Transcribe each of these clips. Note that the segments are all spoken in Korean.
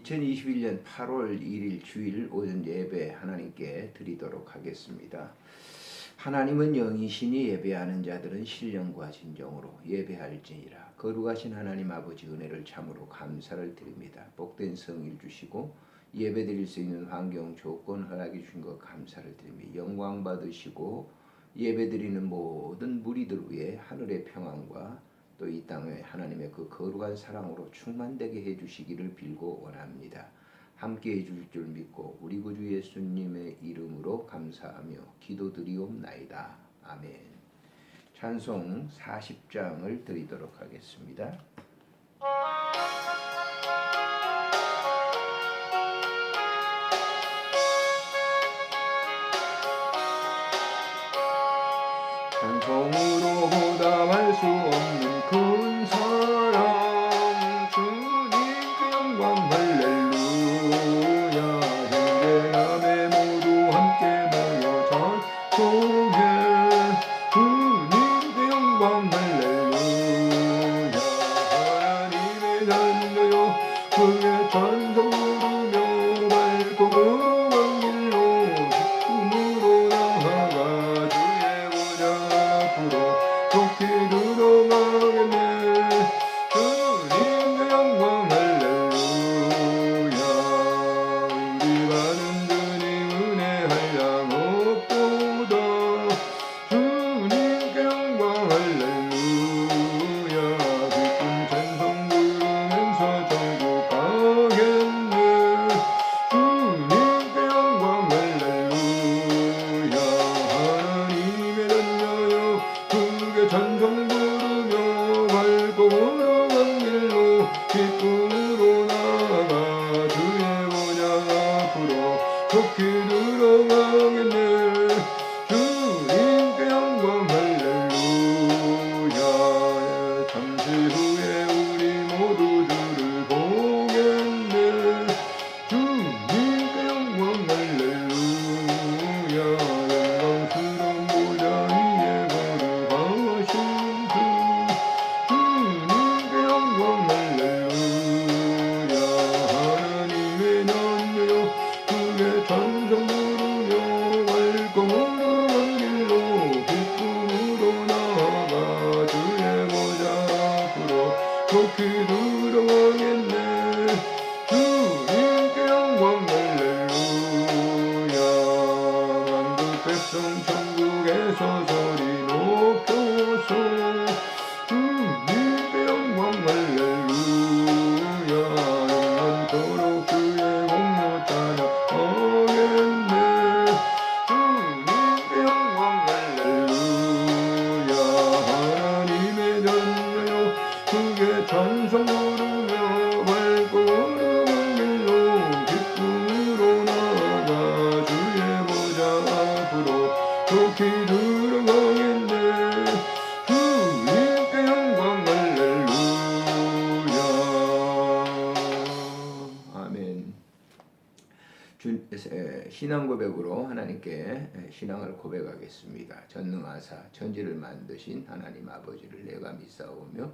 2021년 8월 1일 주일 오전 예배 하나님께 드리도록 하겠습니다. 하나님은 영이시니 예배하는 자들은 신령과 진정으로 예배할지니라. 거룩하신 하나님 아버지 은혜를 참으로 감사를 드립니다. 복된 성일 주시고 예배 드릴 수 있는 환경 조건 허락해 주신 것 감사를 드립니다. 영광 받으시고 예배 드리는 모든 무리들 위에 하늘의 평안과 또 이 땅에 하나님의 그 거룩한 사랑으로 충만되게 해주시기를 빌고 원합니다. 함께 해주실 줄 믿고 우리 구주 예수님의 이름으로 감사하며 기도드리옵나이다. 아멘. 찬송 40장을 드리도록 하겠습니다. 찬송으로 보답할 수 없는 큰 사랑 주님께 영광 할렐루야. 형제자매 모두 함께 모여 찬송해 주님께 영광 할렐루야. 하나님의 자녀여 그의 찬송 부르며 밝고 거룩한 길로 기쁨으로 나아가 주의 보좌 앞으로 좋게 들어가겠네. 주님의 영광 할렐루야. 우리 받은 주님 은혜 한량 없도다. 주님께 영광 할렐루야. 기쁜 찬송 부르면서 천국 가겠네. 주님께 영광 할렐루야. 하나님의 자녀여 크게 찬송 부르며 밝고 거룩한 길로 기쁨으로 나아가 주의 보좌 앞으로 좋게 들어가겠네. 주님께 영광 할렐루야. 잠시 후에 우리 모두 주를 보겠네. 주님께 영광 할렐루야. 영광스러운 보좌 위에 거룩하신 주 주님께 영광 할렐루야. 하나님의 자녀여 크게 찬송 부르며 밝고 거룩한 길로 기쁨으로 나아가 주의 보좌 앞으로 좋게 들어가겠네. 주님께 영광 할렐루야. 만국 백성 천국에서 소리 높여서 주님께 영광 할렐루야. 영원토록 주의 공로 찬양하겠네. 주님께 영광 할렐루야. 하나님의 자녀여 크게 찬송 부르며 밝고 거룩한 길로 기쁨으로 나아가 주의 보좌 앞으로 좋게 들어가겠네. 주님께 영광 할렐루야. 아멘. 신앙 고백으로 하나님께 신앙을 고백하겠습니다. 전능하사 천지를 만드신 하나님 아버지를 내가 믿사오며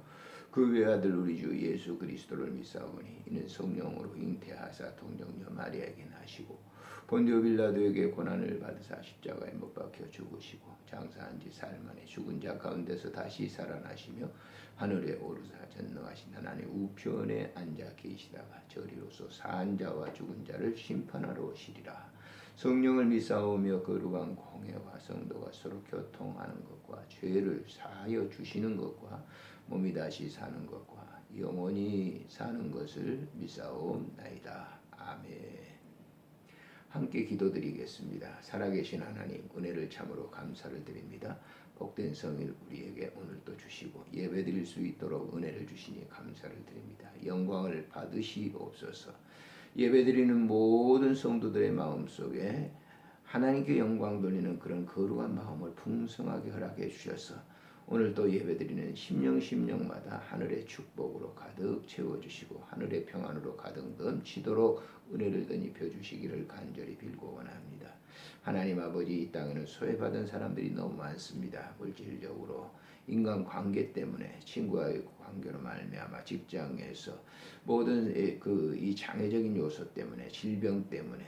그 외아들 우리 주 예수 그리스도를 믿사오니 이는 성령으로 잉태하사 동정녀 마리아에게 나시고 본디오 빌라도에게 고난을 받으사 십자가에 못 박혀 죽으시고 장사한 지 사흘 만에 죽은 자 가운데서 다시 살아나시며 하늘에 오르사 전능하신 하나님 우편에 앉아 계시다가 저리로서 산 자와 죽은 자를 심판하러 오시리라. 성령을 믿사오며 거룩한 공회와 성도가 서로 교통하는 것과 죄를 사하여 주시는 것과 몸이 다시 사는 것과 영원히 사는 것을 믿사옵나이다. 아멘. 함께 기도드리겠습니다. 살아계신 하나님 은혜를 참으로 감사를 드립니다. 복된 성일 우리에게 오늘도 주시고 예배드릴 수 있도록 은혜를 주시니 감사를 드립니다. 영광을 받으시옵소서. 예배드리는 모든 성도들의 마음속에 하나님께 영광 돌리는 그런 거룩한 마음을 풍성하게 허락해 주셔서 오늘도 예배드리는 심령마다 하늘의 축복으로 가득 채워주시고 하늘의 평안으로 가득 넘치도록 은혜를 덧입혀 주시기를 간절히 빌고 원합니다. 하나님 아버지, 이 땅에는 소외받은 사람들이 너무 많습니다. 물질적으로 인간 관계 때문에 친구와의 관계로 말미암아 직장에서 모든 이 장애적인 요소 때문에 질병 때문에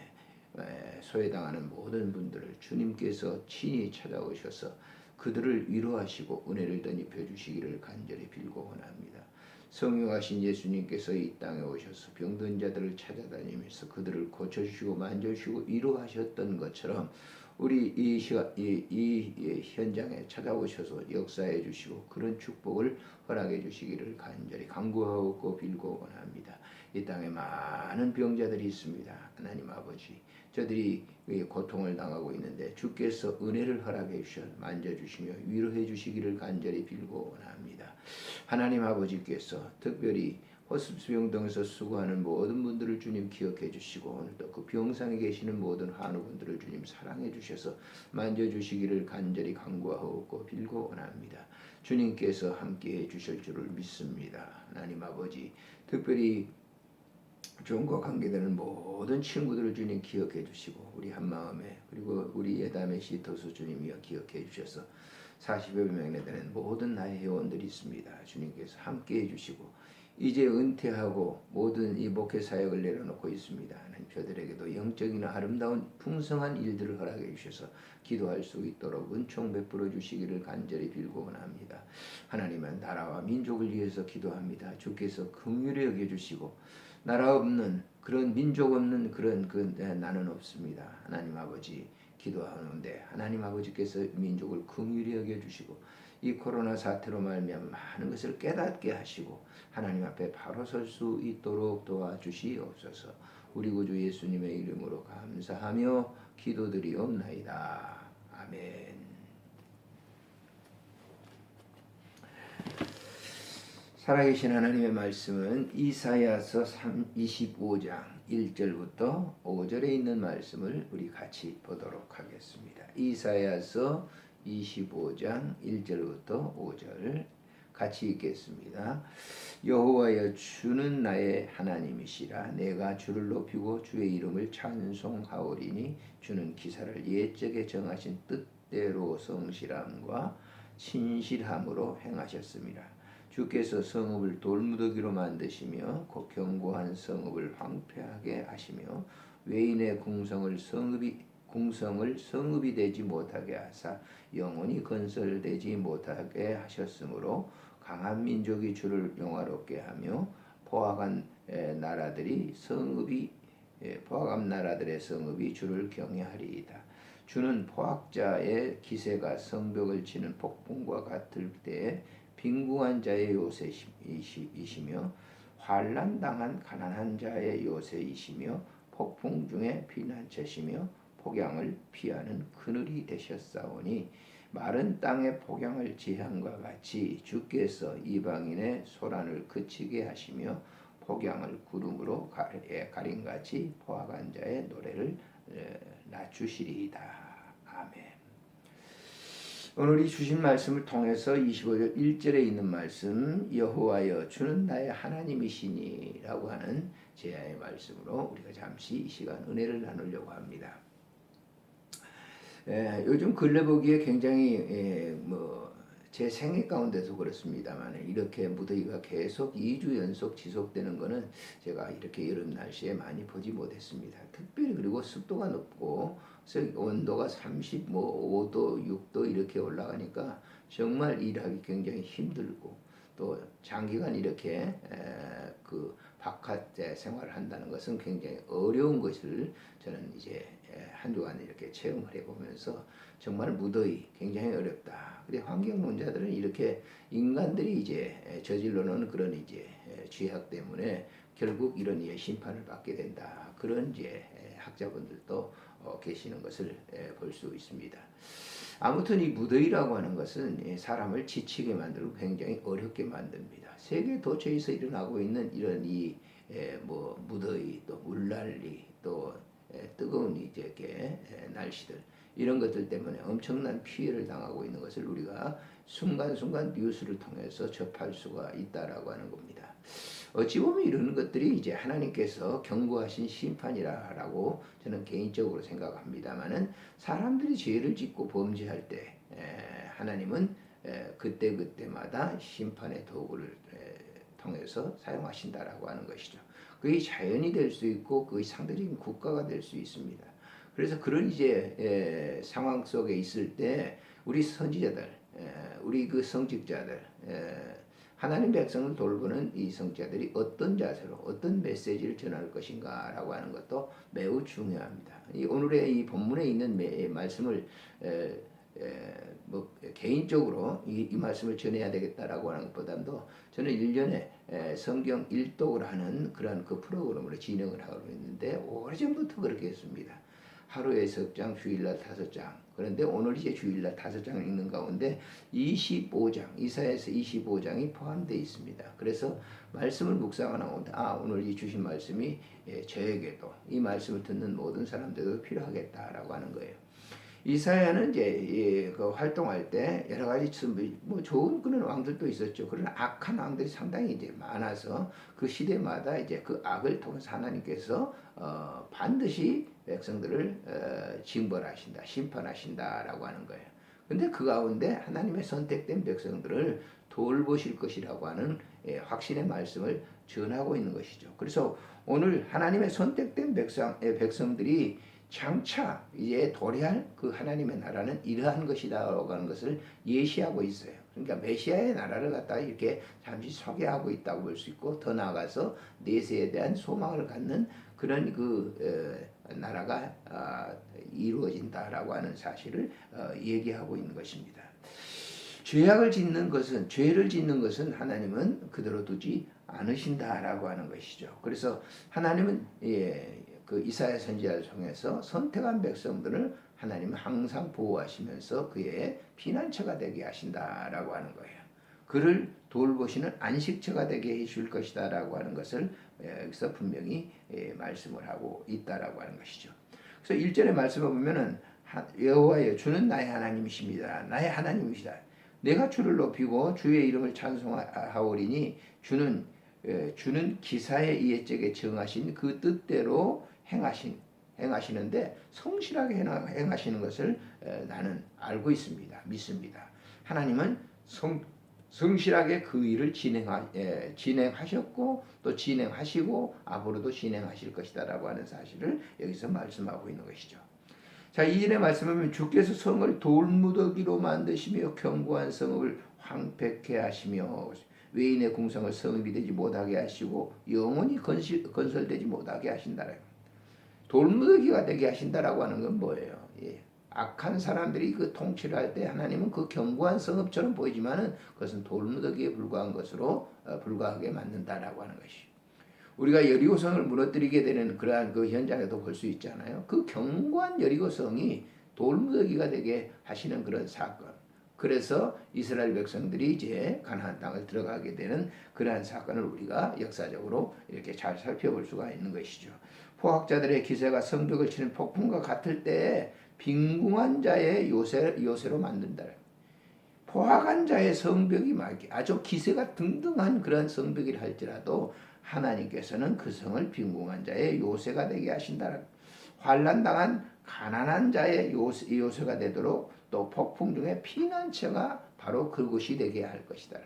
소외당하는 모든 분들을 주님께서 친히 찾아오셔서 그들을 위로하시고 은혜를 덧입혀 주시기를 간절히 빌고 원합니다. 성령하신 예수님께서 이 땅에 오셔서 병든 자들을 찾아다니면서 그들을 고쳐주시고 만져주시고 위로하셨던 것처럼 우리 이 현장에 찾아오셔서 역사해 주시고 그런 축복을 허락해 주시기를 간절히 간구하고 빌고 원합니다. 이 땅에 많은 병자들이 있습니다. 하나님 아버지, 저들이 고통을 당하고 있는데 주께서 은혜를 허락해 주셔 만져주시며 위로해 주시기를 간절히 빌고 원합니다. 하나님 아버지께서 특별히 호스병 등에서 수고하는 모든 분들을 주님 기억해 주시고 오늘 또 그 병상에 계시는 모든 환우분들을 주님 사랑해 주셔서 만져주시기를 간절히 간구하고 빌고 원합니다. 주님께서 함께해 주실 줄을 믿습니다. 하나님 아버지, 특별히 주님과 관계되는 모든 친구들을 주님 기억해 주시고 우리 한마음에 그리고 우리 예담의 시터수 주님이여 기억해 주셔서 40여 명에 되는 모든 나의 회원들이 있습니다. 주님께서 함께해 주시고 이제 은퇴하고 모든 이 목회 사역을 내려놓고 있습니다. 하나님 저들에게도 영적인 아름다운 풍성한 일들을 허락해 주셔서 기도할 수 있도록 은총 베풀어 주시기를 간절히 빌고 원합니다. 하나님은 나라와 민족을 위해서 기도합니다. 주께서 긍휼히 여겨 주시고 나라 없는 그런 민족 없는 그런 나는 없습니다. 하나님 아버지 기도하는데 하나님 아버지께서 민족을 긍휼히 여겨 주시고 이 코로나 사태로 말미암아 많은 것을 깨닫게 하시고 하나님 앞에 바로 설 수 있도록 도와주시옵소서. 우리 구주 예수님의 이름으로 감사하며 기도드리옵나이다. 아멘. 살아계신 하나님의 말씀은 이사야서 25장 1절부터 5절에 있는 말씀을 우리 같이 보도록 하겠습니다. 이사야서 25장 1절부터 5절 같이 읽겠습니다. 여호와여 주는 나의 하나님이시라. 내가 주를 높이고 주의 이름을 찬송하오리니 주는 기사를 옛적에 정하신 뜻대로 성실함과 신실함으로 행하셨습니다. 주께서 성읍을 돌무더기로 만드시며 곧 견고한 성읍을 황폐하게 하시며 외인의 궁성을 성읍이 되지 못하게 하사 영원히 건설되지 못하게 하셨으므로 강한 민족이 주를 영화롭게 하며 포악한 나라들의 성읍이 주를 경외하리이다. 주는 포악자의 기세가 성벽을 치는 폭풍과 같을 때에 빈궁한 자의 요새이시며 환난당한 가난한 자의 요새이시며 폭풍 중에 피난처시며 폭양을 피하는 그늘이 되셨사오니 마른 땅의 폭양을 재앙과 같이 주께서 이방인의 소란을 그치게 하시며 폭양을 구름으로 가림같이 포악한 자의 노래를 낮추시리이다. 아멘. 오늘 이 주신 말씀을 통해서 25절 1절에 있는 말씀 여호와여 주는 나의 하나님이시니 라고 하는 제야의 말씀으로 우리가 잠시 이 시간 은혜를 나누려고 합니다. 요즘 근래 보기에 굉장히 제 생애 가운데서 그렇습니다만 이렇게 무더위가 계속 2주 연속 지속되는 것은 제가 이렇게 여름 날씨에 많이 보지 못했습니다. 특별히 그리고 습도가 높고 온도가 35도, 6도 이렇게 올라가니까 정말 일하기 굉장히 힘들고 또 장기간 이렇게 그 바깥 생활을 한다는 것은 굉장히 어려운 것을 저는 이제 한 주간 이렇게 체험을 해보면서 정말 무더위 굉장히 어렵다. 그래 환경론자들은 이렇게 인간들이 이제 저질러 놓은 그런 이제 죄악 때문에 결국 이런 심판을 받게 된다. 그런 이제 학자분들도 계시는 것을 볼 수 있습니다. 아무튼 이 무더위라고 하는 것은 사람을 지치게 만들고 굉장히 어렵게 만듭니다. 세계 도처에서 일어나고 있는 이런 무더위 또 물난리 또 뜨거운 이제 날씨들 이런 것들 때문에 엄청난 피해를 당하고 있는 것을 우리가 순간순간 뉴스를 통해서 접할 수가 있다라고 하는 겁니다. 어찌 보면 이런 것들이 이제 하나님께서 경고하신 심판이라고 저는 개인적으로 생각합니다만은 사람들이 죄를 짓고 범죄할 때 하나님은 그때마다 심판의 도구를 통해서 사용하신다라고 하는 것이죠. 그게 자연이 될 수 있고 그게 상대적인 국가가 될 수 있습니다. 그래서 그런 이제 상황 속에 있을 때 우리 선지자들, 우리 그 성직자들, 하나님 백성을 돌보는 이 성자들이 어떤 자세로 어떤 메시지를 전할 것인가라고 하는 것도 매우 중요합니다. 오늘의 이 본문에 있는 말씀을 뭐 개인적으로 이 말씀을 전해야 되겠다라고 하는 것보다도 저는 1년에 성경 일독을 하는 그런 그 프로그램으로 진행을 하고 있는데 오래전부터 그렇게 했습니다. 하루에 석 장, 주일날 5장. 그런데 오늘 이제 주일날 5장 읽는 가운데 25장, 이사야에서 25장이 포함되어 있습니다. 그래서 말씀을 묵상하는 가운데 오늘 이 주신 말씀이 저에게도 이 말씀을 듣는 모든 사람들도 필요하겠다라고 하는 거예요. 이사야는 이제 그 활동할 때 여러 가지 뭐 좋은 그런 왕들도 있었죠. 그러나 악한 왕들이 상당히 이제 많아서 그 시대마다 이제 그 악을 통해서 하나님께서 반드시 백성들을 징벌하신다, 심판하신다라고 하는 거예요. 근데 그 가운데 하나님의 선택된 백성들을 돌보실 것이라고 하는 확신의 말씀을 전하고 있는 것이죠. 그래서 오늘 하나님의 선택된 백성들이 장차 이제 도래할 그 하나님의 나라는 이러한 것이라고 하는 것을 예시하고 있어요. 그러니까 메시아의 나라를 갖다가 이렇게 잠시 소개하고 있다고 볼 수 있고 더 나아가서 내세에 대한 소망을 갖는 그런 그 나라가 이루어진다라고 하는 사실을 얘기하고 있는 것입니다. 죄를 짓는 것은 하나님은 그대로 두지 않으신다라고 하는 것이죠. 그래서 하나님은 그 이사야 선지자를 통해서 선택한 백성들을 하나님은 항상 보호하시면서 그의 피난처가 되게 하신다라고 하는 거예요. 그를 돌보시는 안식처가 되게 해줄 것이다라고 하는 것을 여기서 분명히 말씀을 하고 있다라고 하는 것이죠. 그래서 1절의 말씀을 보면은 여호와여 주는 나의 하나님이십니다. 나의 하나님이시다. 내가 주를 높이고 주의 이름을 찬송하오리니 주는 기사의 이해적에 정하신 그 뜻대로 행하시는데 성실하게 행하시는 것을 나는 알고 있습니다. 믿습니다. 하나님은 성실하게 그 일을 진행하셨고 또 진행하시고 앞으로도 진행하실 것이다라고 하는 사실을 여기서 말씀하고 있는 것이죠. 자, 이전에 말씀하면 주께서 성을 돌무더기로 만드시며 견고한 성읍을 황폐케 하시며 외인의 궁성을 성읍이 되지 못하게 하시고 영원히 건설되지 못하게 하신다라. 돌무더기가 되게 하신다라고 하는 건 뭐예요? 악한 사람들이 그 통치를 할 때 하나님은 그 견고한 성읍처럼 보이지만은 그것은 돌무더기에 불과한 것으로 불과하게 만든다라고 하는 것이. 우리가 여리고성을 무너뜨리게 되는 그러한 그 현장에도 볼 수 있잖아요. 그 견고한 여리고성이 돌무더기가 되게 하시는 그런 사건. 그래서 이스라엘 백성들이 이제 가나안 땅을 들어가게 되는 그러한 사건을 우리가 역사적으로 이렇게 잘 살펴볼 수가 있는 것이죠. 포학자들의 기세가 성벽을 치는 폭풍과 같을 때 빈궁한 자의 요새로 만든다. 포학한 자의 성벽이 아주 기세가 등등한 그런 성벽이라 할지라도 하나님께서는 그 성을 빈궁한 자의 요새가 되게 하신다. 환난당한 가난한 자의 요새가 되도록 또 폭풍 중에 피난처가 바로 그곳이 되게 할 것이다.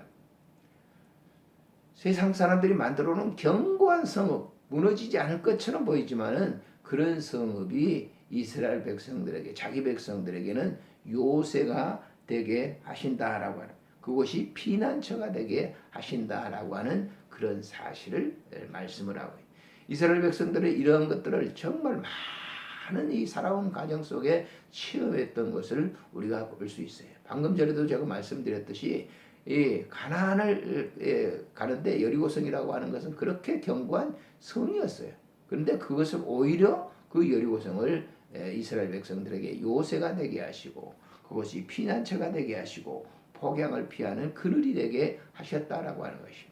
세상 사람들이 만들어 놓은 견고한 성읍, 무너지지 않을 것처럼 보이지만은 그런 성읍이 이스라엘 백성들에게, 자기 백성들에게는 요새가 되게 하신다라고 하는, 그것이 피난처가 되게 하신다라고 하는 그런 사실을 말씀을 하고, 이스라엘 백성들의 이러한 것들을 정말 많은 이 살아온 과정 속에 체험했던 것을 우리가 볼 수 있어요. 방금 전에도 제가 말씀드렸듯이 이 가나안을 가는데 여리고성이라고 하는 것은 그렇게 견고한 성이었어요. 그런데 그것을 오히려 그 여리고성을 이스라엘 백성들에게 요새가 되게 하시고 그것이 피난처가 되게 하시고 폭양을 피하는 그늘이 되게 하셨다라고 하는 것이죠.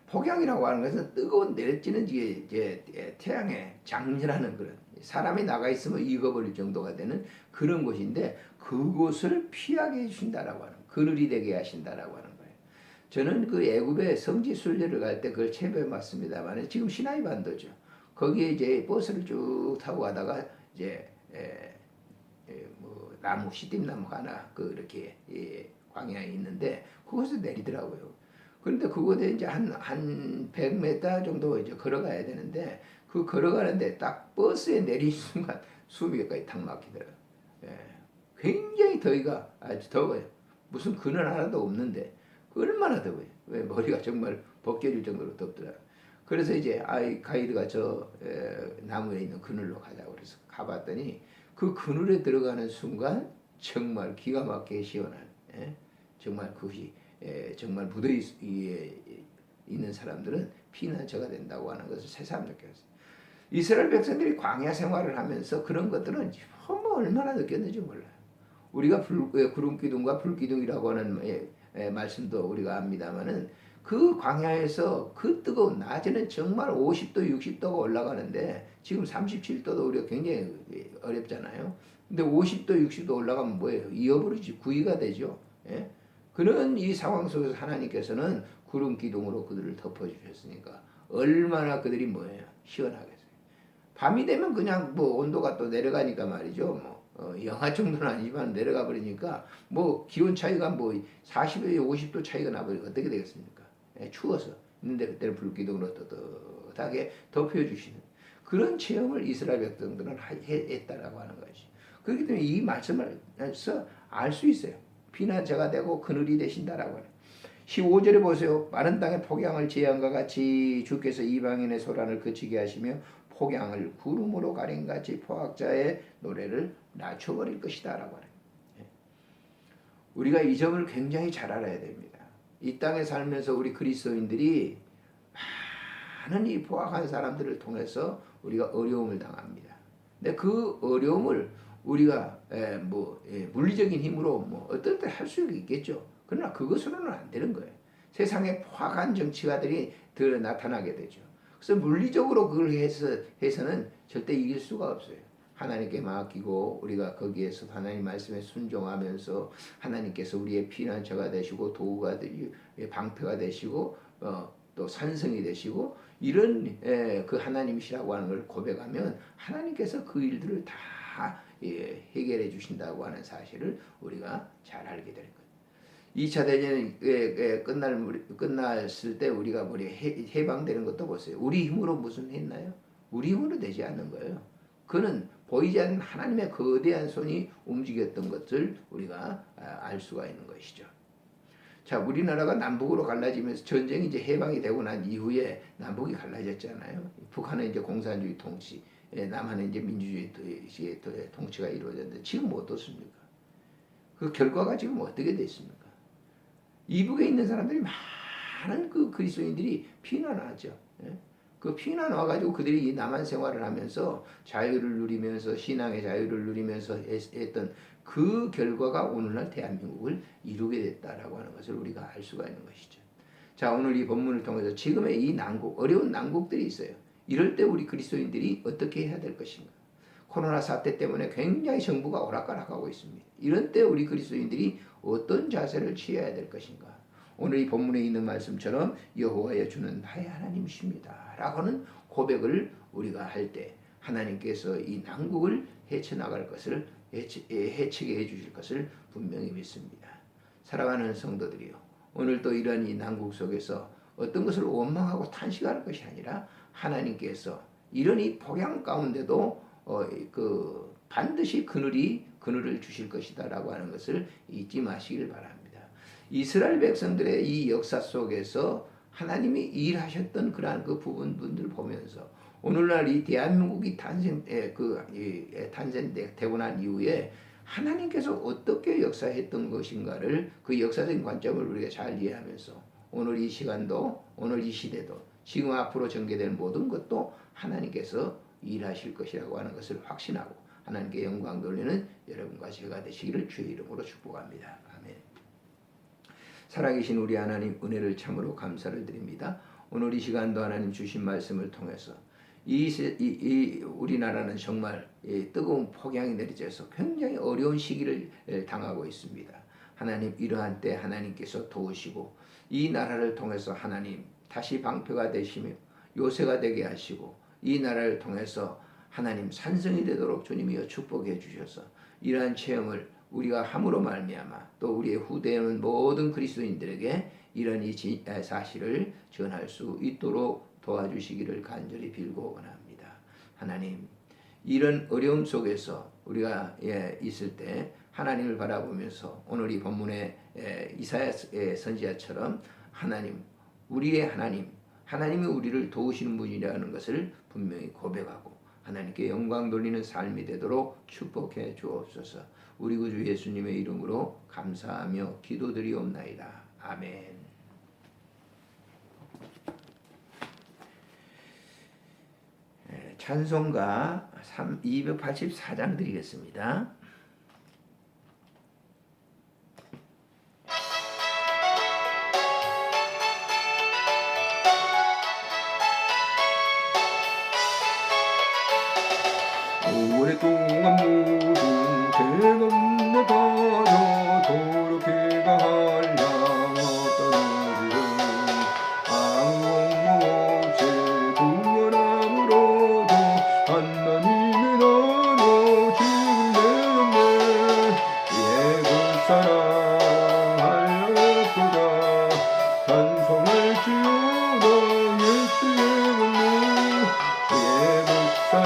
폭양이라고 하는 것은 뜨거운 내려지는 이제 태양의 장렬하는 그런, 사람이 나가 있으면 익어버릴 정도가 되는 그런 곳인데 그곳을 피하게 해주신다라고 하는, 그늘이 되게 하신다라고 하는 거예요. 저는 그 애굽의 성지 순례를 갈 때 그걸 체험해봤습니다만 지금 시나이 반도죠. 거기에 이제 버스를 쭉 타고 가다가 이제 뭐 나무, 시딤나무 하나 그 이렇게 광야에 있는데 그곳에 내리더라고요. 그런데 그곳에 이제 한 100m 정도 이제 걸어가야 되는데 그 걸어가는데 딱 버스에 내린 순간 숨이 거의 탁 막히더라고요. 예. 굉장히 더위가 아주 더워요. 무슨 그늘 하나도 없는데 얼마나 더워요. 왜 머리가 정말 벗겨질 정도로 덥더라고요. 그래서 이제 가이드가 나무에 있는 그늘로 가자고 그래서 가봤더니 그 그늘에 들어가는 순간 정말 기가 막히게 시원한 정말 그것이 정말 무더위 위에 있는 사람들은 피난처가 된다고 하는 것을 새삼 느꼈어요. 이스라엘 백성들이 광야 생활을 하면서 그런 것들은 뭐 얼마나 느꼈는지 몰라요. 우리가 구름 기둥과 불 기둥이라고 하는 말씀도 우리가 압니다만은 그 광야에서 그 뜨거운 낮에는 정말 50도 60도가 올라가는데 지금 37도도 우리가 굉장히 어렵잖아요. 근데 50도 60도 올라가면 뭐예요? 이어버리지 구이가 되죠. 예? 그런 이 상황 속에서 하나님께서는 구름 기둥으로 그들을 덮어주셨으니까 얼마나 그들이 뭐예요? 시원하겠어요. 밤이 되면 그냥 뭐 온도가 또 내려가니까 말이죠. 영하 정도는 아니지만 내려가 버리니까 뭐 기온 차이가 뭐 40에 50도 차이가 나버리면 어떻게 되겠습니까? 추워서. 근데 그때는 불기둥으로 떳떳하게 덮여주시는 그런 체험을 이스라엘 백성들은 했다라고 하는 것이. 그렇기 때문에 이 말씀을서 알 수 있어요. 피난처가 되고 그늘이 되신다라고 하는. 15절에 보세요. 마른 땅에 폭양을 재앙과 같이 주께서 이방인의 소란을 그치게 하시며 폭양을 구름으로 가린 같이 포악자의 노래를 낮춰버릴 것이다 라고 하는. 우리가 이 점을 굉장히 잘 알아야 됩니다. 이 땅에 살면서 우리 그리스도인들이 많은 이 포악한 사람들을 통해서 우리가 어려움을 당합니다. 근데 그 어려움을 우리가 물리적인 힘으로 뭐 어떨 때 할 수 있겠죠. 그러나 그것으로는 안 되는 거예요. 세상에 포악한 정치가들이 더 나타나게 되죠. 그래서 물리적으로 그걸 해서는 절대 이길 수가 없어요. 하나님께 맡기고 우리가 거기에서 하나님 말씀에 순종하면서 하나님께서 우리의 피난처가 되시고 도구가 되시고 방패가 되시고 또 산성이 되시고 이런 그 하나님이시라고 하는 걸 고백하면 하나님께서 그 일들을 다 해결해 주신다고 하는 사실을 우리가 잘 알게 될 거예요. 2차 대전이 끝났을 때 우리가 해방되는 것도 보세요. 우리 힘으로 무슨 했나요? 우리 힘으로 되지 않는 거예요. 그는 보이지 않는 하나님의 거대한 손이 움직였던 것을 우리가 알 수가 있는 것이죠. 자, 우리나라가 남북으로 갈라지면서 전쟁이 이제 해방이 되고 난 이후에 남북이 갈라졌잖아요. 북한은 이제 공산주의 통치, 남한은 이제 민주주의 통치가 이루어졌는데 지금 어떻습니까? 그 결과가 지금 어떻게 됐습니까? 이북에 있는 사람들이 많은 그 그리스도인들이 피난하죠. 그 피난 와가지고 그들이 이 남한 생활을 하면서 자유를 누리면서 신앙의 자유를 누리면서 했던 그 결과가 오늘날 대한민국을 이루게 됐다라고 하는 것을 우리가 알 수가 있는 것이죠. 자, 오늘 이 본문을 통해서 지금의 이 난국, 어려운 난국들이 있어요. 이럴 때 우리 그리스도인들이 어떻게 해야 될 것인가? 코로나 사태 때문에 굉장히 정부가 오락가락하고 있습니다. 이런 때 우리 그리스도인들이 어떤 자세를 취해야 될 것인가? 오늘 이 본문에 있는 말씀처럼 여호와여 주는 나의 하나님이십니다 라고는 고백을 우리가 할 때 하나님께서 이 난국을 헤쳐나갈 것을 헤치게 해주실 것을 분명히 믿습니다. 사랑하는 성도들이요, 오늘 또 이러한 이 난국 속에서 어떤 것을 원망하고 탄식할 것이 아니라 하나님께서 이런 이 폭양 가운데도 반드시 그늘을 주실 것이다라고 하는 것을 잊지 마시길 바랍니다. 이스라엘 백성들의 이 역사 속에서 하나님이 일하셨던 그러한 그 부분들을 보면서 오늘날 이 대한민국이 탄생되고 난 이후에 하나님께서 어떻게 역사했던 것인가를 그 역사적인 관점을 우리가 잘 이해하면서 오늘 이 시간도 오늘 이 시대도 지금 앞으로 전개될 모든 것도 하나님께서 일하실 것이라고 하는 것을 확신하고 하나님께 영광 돌리는 여러분과 제가 되시기를 주의 이름으로 축복합니다. 아멘. 살아계신 우리 하나님 은혜를 참으로 감사를 드립니다. 오늘 이 시간도 하나님 주신 말씀을 통해서 우리나라는 정말 뜨거운 폭양이 내리져서 굉장히 어려운 시기를 당하고 있습니다. 하나님 이러한 때 하나님께서 도우시고 이 나라를 통해서 하나님 다시 방패가 되시며 요새가 되게 하시고 이 나라를 통해서 하나님 산성이 되도록 주님이여 축복해 주셔서 이러한 체험을 우리가 함으로 말미암아 또 우리의 후대에는 모든 그리스도인들에게 이런 사실을 전할 수 있도록 도와주시기를 간절히 빌고 원합니다. 하나님, 이런 어려움 속에서 우리가 있을 때 하나님을 바라보면서 오늘 이 본문의 이사야 선지자처럼 하나님, 우리의 하나님이 우리를 도우시는 분이라는 것을 분명히 고백하고 하나님께 영광 돌리는 삶이 되도록 축복해 주옵소서. 우리 구주 예수님의 이름으로 감사하며 기도드리옵나이다. 아멘. 찬송가 284장 드리겠습니다. 오랫동안 모든 죄는 내 버려 도로 길가 한량었던 우리를 아무 없이 구원함으로도 하나님의 나라 지금 내렸네. 예수 사랑하였도다 찬송할지어다 예수의 권능 예수 사랑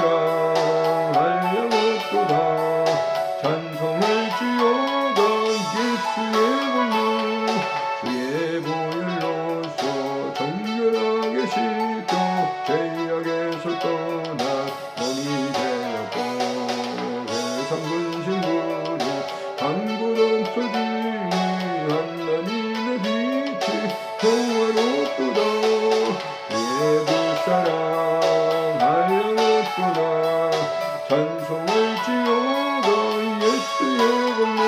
찬송할지어다 예수의 권능 주의 보혈로서 정결하게 씻겨 죄악에서 떠나 몸이 되었고 세상 근심으로 아무것도 없어지니 하나님의 빛이 평화롭도다 예수 사랑하였도다 찬송할지어다 예수의 권능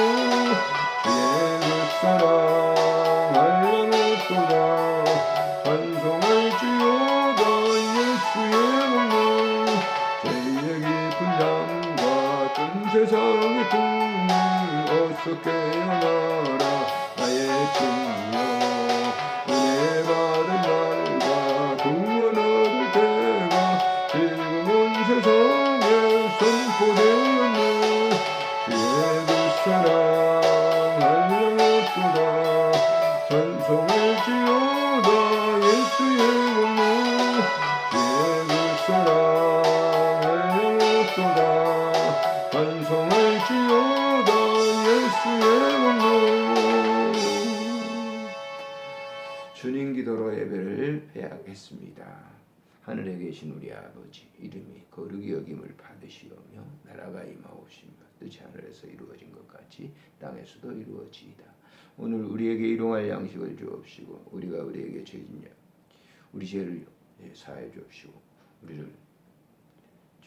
예수 사랑하였도다 찬송할지어다 예수의 권능 죄의 깊은 잠과 뜬 세상의 꿈을 어서 깨어나라 나의 친구여 은혜 받은 날과 구원 얻을 때가 지금 온 세상에 선포되었네. 예수 사랑하였도다 찬송할지어다 예수의 권능 예수 사랑하였도다 찬송할지어다 예수의 권능. 주님 기도로 예배를 배하겠습니다. 하늘에 계신 우리 아버지 이름이 거룩히 여김을 받으시오며 나라가 임하옵시며 뜻이 하늘에서 이루어진 것 같이 땅에서도 이루어지이다. 오늘 우리에게 일용할 양식을 주옵시고 우리가 우리에게 죄진 우리 죄를 사하여 주옵시고 우리를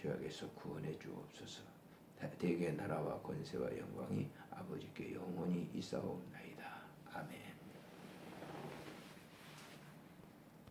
죄악에서 구원해 주옵소서. 대개 나라와 권세와 영광이 아버지께 영원히 있사옵나이다.